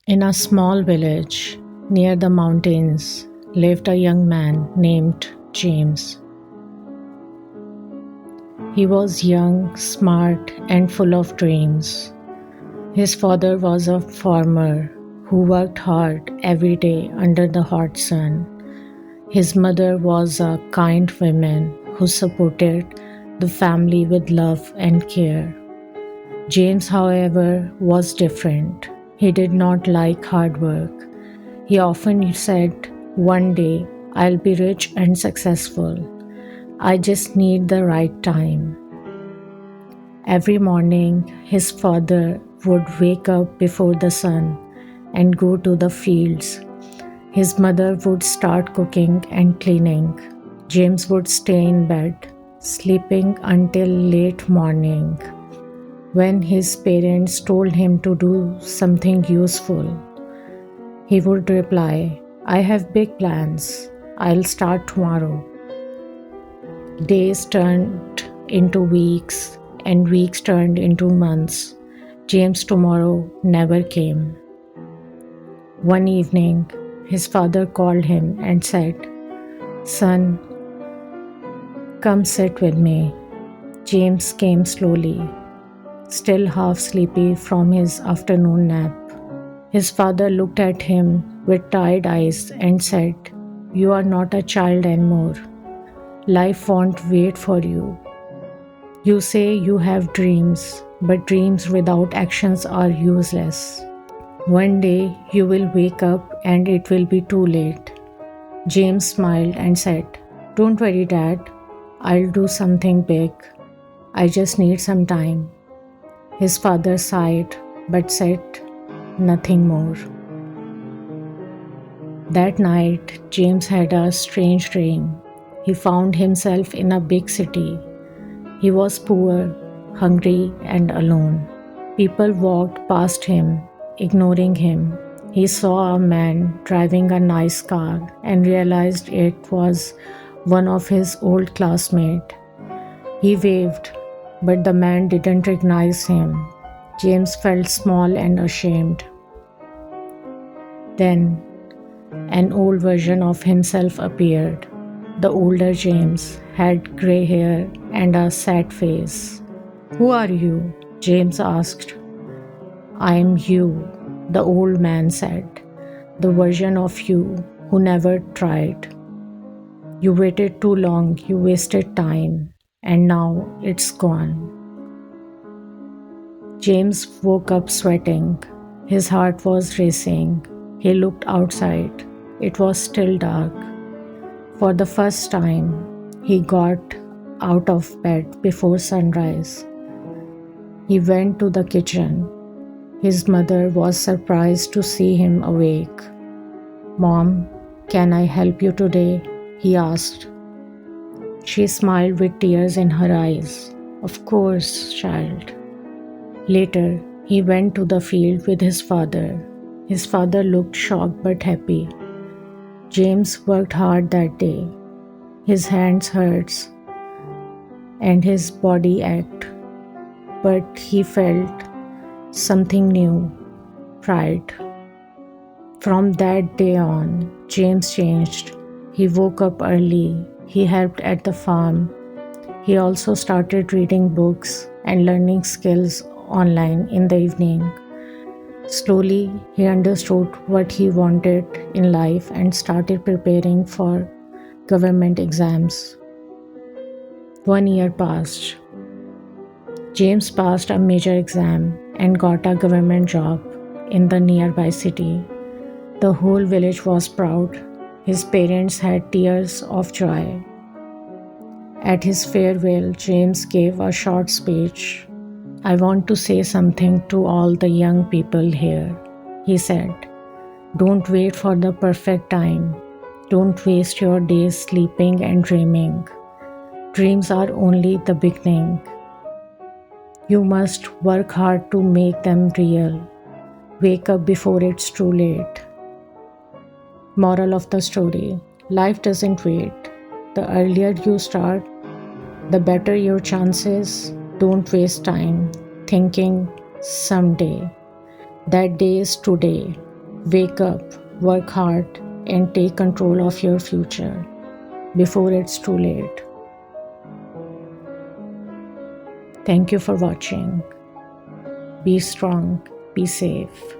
In a small village near the mountains lived a young man named James. He was young, smart, and full of dreams. His father was a farmer who worked hard every day under the hot sun. His mother was a kind woman who supported the family with love and care. James, however, was different. He did not like hard work. He often said, "One day I'll be rich and successful. I just need the right time." Every morning, his father would wake up before the sun and go to the fields. His mother would start cooking and cleaning. James would stay in bed, sleeping until late morning. When his parents told him to do something useful, he would reply, "I have big plans. I'll start tomorrow." Days turned into weeks, and weeks turned into months. James' tomorrow never came. One evening, his father called him and said, "Son, come sit with me." James came slowly, still half sleepy from his afternoon nap. His father looked at him with tired eyes and said, "You are not a child anymore. Life won't wait for you. You say you have dreams, but dreams without actions are useless. One day you will wake up and it will be too late." James smiled and said, "Don't worry, Dad. I'll do something big. I just need some time." His father sighed but said nothing more. That night, James had a strange dream. He found himself in a big city. He was poor, hungry, and alone. People walked past him, ignoring him. He saw a man driving a nice car and realized it was one of his old classmates. He waved, but the man didn't recognize him. James felt small and ashamed. Then, an old version of himself appeared. The older James had gray hair and a sad face. "Who are you?" James asked. "I'm you," the old man said. "The version of you who never tried. You waited too long, you wasted time, and now it's gone." James woke up sweating. His heart was racing. He looked outside. It was still dark. For the first time, he got out of bed before sunrise. He went to the kitchen. His mother was surprised to see him awake. "Mom, can I help you today?" he asked. She smiled with tears in her eyes. "Of course, child." Later, he went to the field with his father. His father looked shocked but happy. James worked hard that day. His hands hurt and his body ached, but he felt something new, pride. From that day on, James changed. He woke up early. He helped at the farm. He also started reading books and learning skills online in the evening. Slowly, he understood what he wanted in life and started preparing for government exams. 1 year passed. James passed a major exam and got a government job in the nearby city. The whole village was proud. His parents had tears of joy. At his farewell, James gave a short speech. "I want to say something to all the young people here," he said. "Don't wait for the perfect time. Don't waste your days sleeping and dreaming. Dreams are only the beginning. You must work hard to make them real. Wake up before it's too late." Moral of the story: life doesn't wait. The earlier you start, the better your chances. Don't waste time thinking someday. That day is today. Wake up, work hard, and take control of your future before it's too late. Thank you for watching. Be strong, be safe.